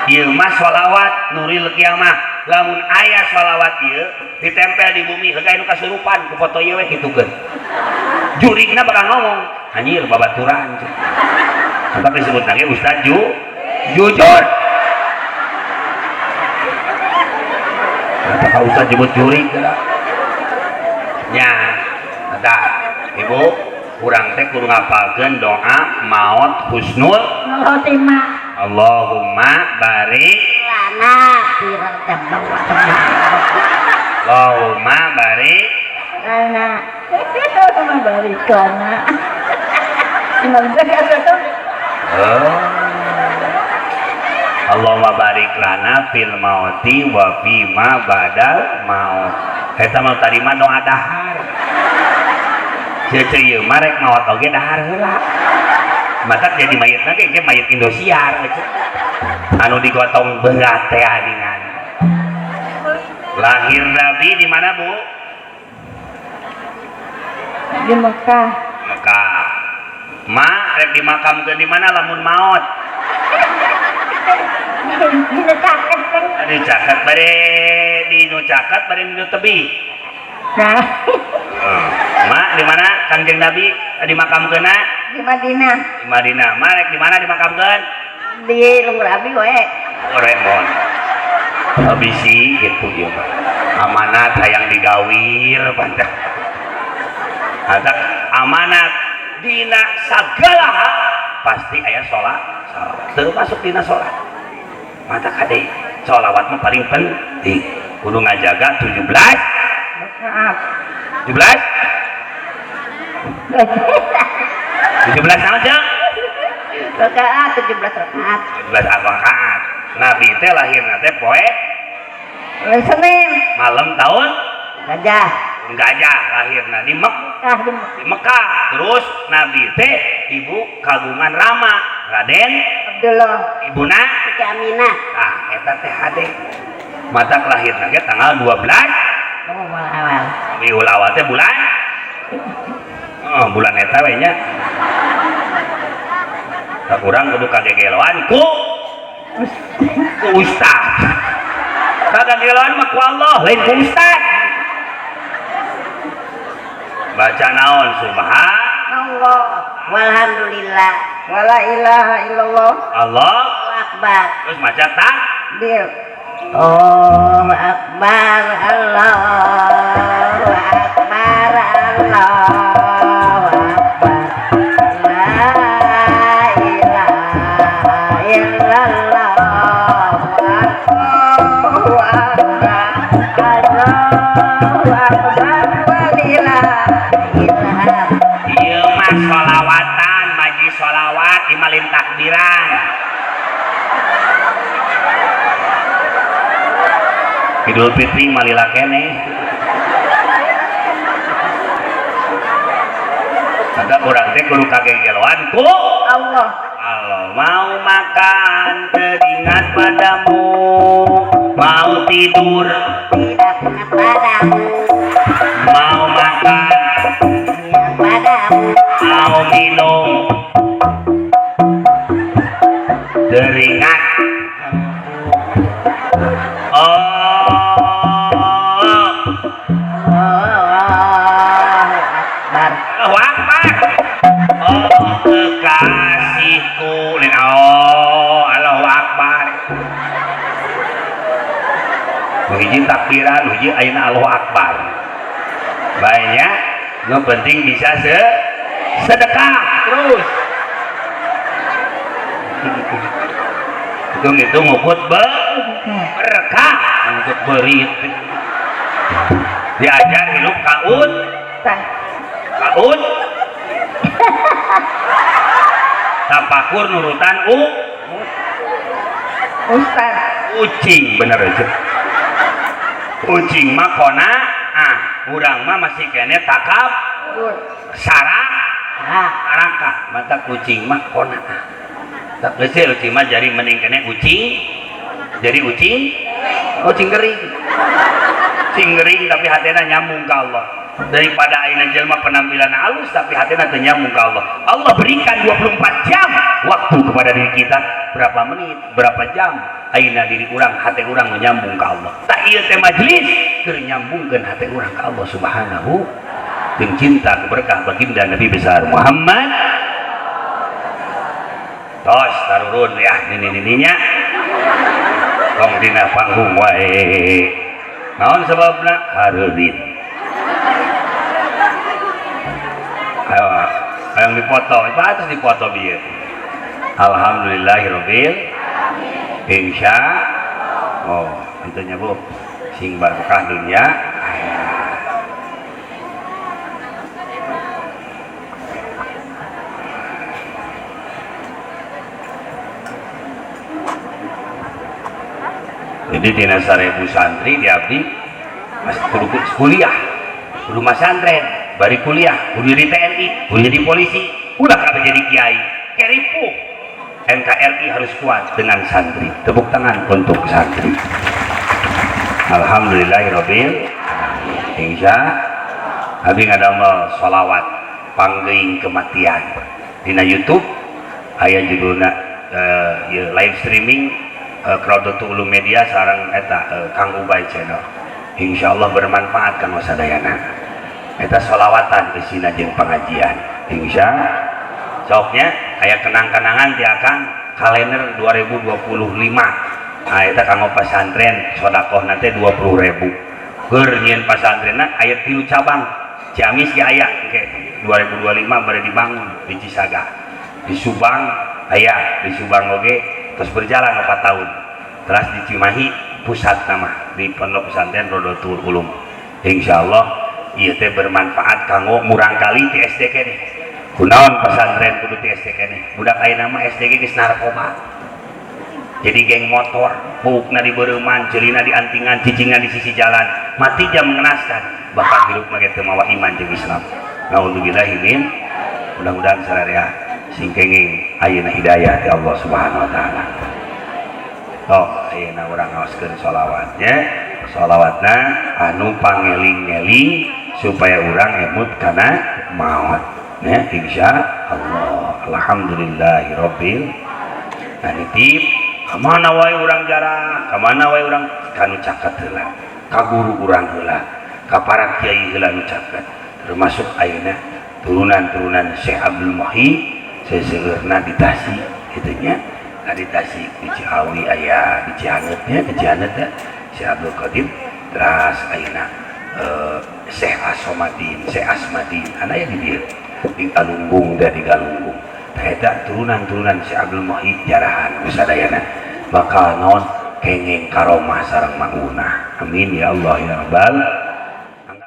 ieu mah sholawat nuril kiamah lamun aya sholawat ieu ditempel di bumi heula anu kasurupan ku foto ieu we kitukeun jurigna bakal ngomong anjir babaturan sampai disebut lagi Ustaz jujur apakah Ustaz jebut jurig nya eta ibu kurang teh kudu ngapalkeun doa maot husnul khotimah Allahumma barik lana Allahumma barik lana Allahumma barik lana Allahumma barik lana fil mauti wa fima badal maut. Eta mah tadi mah doa dahar. Ceu ieu mah rek maot oge dahar heula. Matak jadi mayitna ge mayit Indosiar anu digotong beungat teh adingan. Lahir Nabi di mana, Bu? Di Mekah. Mekah. Ma rek dimakamkeun di mana lamun maot? Di caket bare di nu caket bare di nu tebi. Nah, Ma di mana Kangjeng Nabi dimakamkeunna? di Madinah. Di Madinah. Ma rek di mana dimakamkeun? Di Lumur Abi we. Oremon. Abisi gitu ieu mah. Amanat hayang digawir panjang. Ada amanat dina sagala pasti aya salat. Termasuk dina salat. Mata kade sholawat mah paling penting. Kudu ngajaga 17 Maaf. 17 sama aja. Rakaat 17 rakaat. 17 rakaat. Nabi teh lahirna teh poe Senin. malam tahun Gajah. Gajah lahirna di Mekah. di Mekah. Terus Nabi teh ibu kagungan Rama Raden Abdullah. ibuna Siti Aminah. ah eta teh hade mata lahirna ge tanggal 12 Oh, awal. Rabiul Awal teh bulan bulan eta we nya tak urang kudu kagegeloan ku ustaz kagegeloan mah ku Allah lain ku ustaz baca naon Allah. Walhamdulillah. Wala ilaha illallah. Allah Allahu Akbar. terus maca tak Bil. Allahu Akbar. Allahu Akbar. Allahu Akbar. La ilaha illallah. Allahu Akbar. Allahu Akbar. Walillahilhamd. ieu mah sholawatan maji sholawat imalin takbiran Idul Fitri malila kene ada urang teh kudu kagegeloan ku Allah. Allah mau makan teringat padamu mau tidur Tidak ingat padamu. mau makan Ingat padamu. mau minum teringat Allahu Akbar. Kekasihku Allahu Akbar hiji takbiran hiji ayeuna Allahu Akbar baiknya nu penting bisa sedekah terus itu ngukut berkah ngukut berit diajar hidup kaud tapakur nurutan Ustaz. ucing bener aja ucing mah kona urang mah masih kene takap sarak araka mata kucing mah kona tak geus ucing mah jadi mending kene ucing jadi ucing gering tapi hatena nyambung ke Allah daripada ayeuna jelema penampilan halus tapi hatena teu nyambung ke Allah. Allah berikan 24 jam waktu kepada diri kita berapa menit berapa jam ayeuna diri urang hate urang nyambung ke Allah. Tak ieu teh majelis keur nyambungkeun hate urang ke Allah Subhanahu jeung cinta berkah baginda Nabi besar Muhammad. Tos tarurun ya nini-nininya. Tong dina panggung wae. Naon sababna hareulin. Ayo dipoto, atas dipoto bieu. Alhamdulillahirabbil insya oh tentunya Bu sing barokah dunia di tina 1000 santri di abdi masih kudu kuliah, kudu masantren, bari kuliah, kudu jadi TNI, kudu jadi polisi, udah kabeh jadi kiai. Keripu. NKRI harus kuat dengan santri. Tepuk tangan untuk santri. Alhamdulillahirabbil insya abi ngadamel sholawat panggeing kematian dina YouTube aya judulna live streaming Crowded Ulum Media sareng eta Kang Ubay channel. Insyaallah bermanfaat kanggo sadayana. Eta sholawatan kesina jeung pengajian. Insya soknya aya kenang-kenangan ti Akang kalender 2025. Nah, eta kanggo pesantren sodakoh nanti 20.000 keur nyieun pesantrenna aya 3 cabang Ciamis ge aya engke 2025 bari dibangun di Cisaga, di Subang aya, di Subang oge terus berjalan 4 tahun terus di Cimahi pusat nama di Pondok Pesantren Rodotul Ulum. Insyaallah ieu teh bermanfaat kanggo murang kali ti SDK nih kunaon pesantren kudu ti SDK nih budak ayeuna mah SDK geus narkoba jadi geng motor, bukna di bereuman, celina di antingan, cicingan di sisi jalan, mati jam mengenaskan, bakal hidup mage teu mawa iman jeung Islam. Naudzubillahi min, mudah-mudahan sararea sing kenging ayeuna hidayah ti Allah Subhanahu wa taala. Oh, ayeuna urang ngaoskeun sholawatnya, sholawatna anu pangeling-eling supaya urang emut kana maot. Ya, insyaallah. Alhamdulillahirabbil alamin. Kamana wae urang jarang, kamana wae urang kanu caket heula, ka guru urang heula, ka para kiai heula nu caket, termasuk ayeuna turunan-turunan Syekh Abdul Muhyi seseueurna di Tasik kitu nya, di Tasik di Ciawi aya di Cianeut nya, di Cianeut teh Syekh Abdul Qadir, terus ayeuna Syekh Asmadin, Syekh Asmadin anu aya di dieu di Galunggung da di Galunggung. Eta turunan-turunan si Abdul Muhyi jarahan kusadayana bakal naon kenging karomah sareng maunah. Amin ya Allah ya Rabbal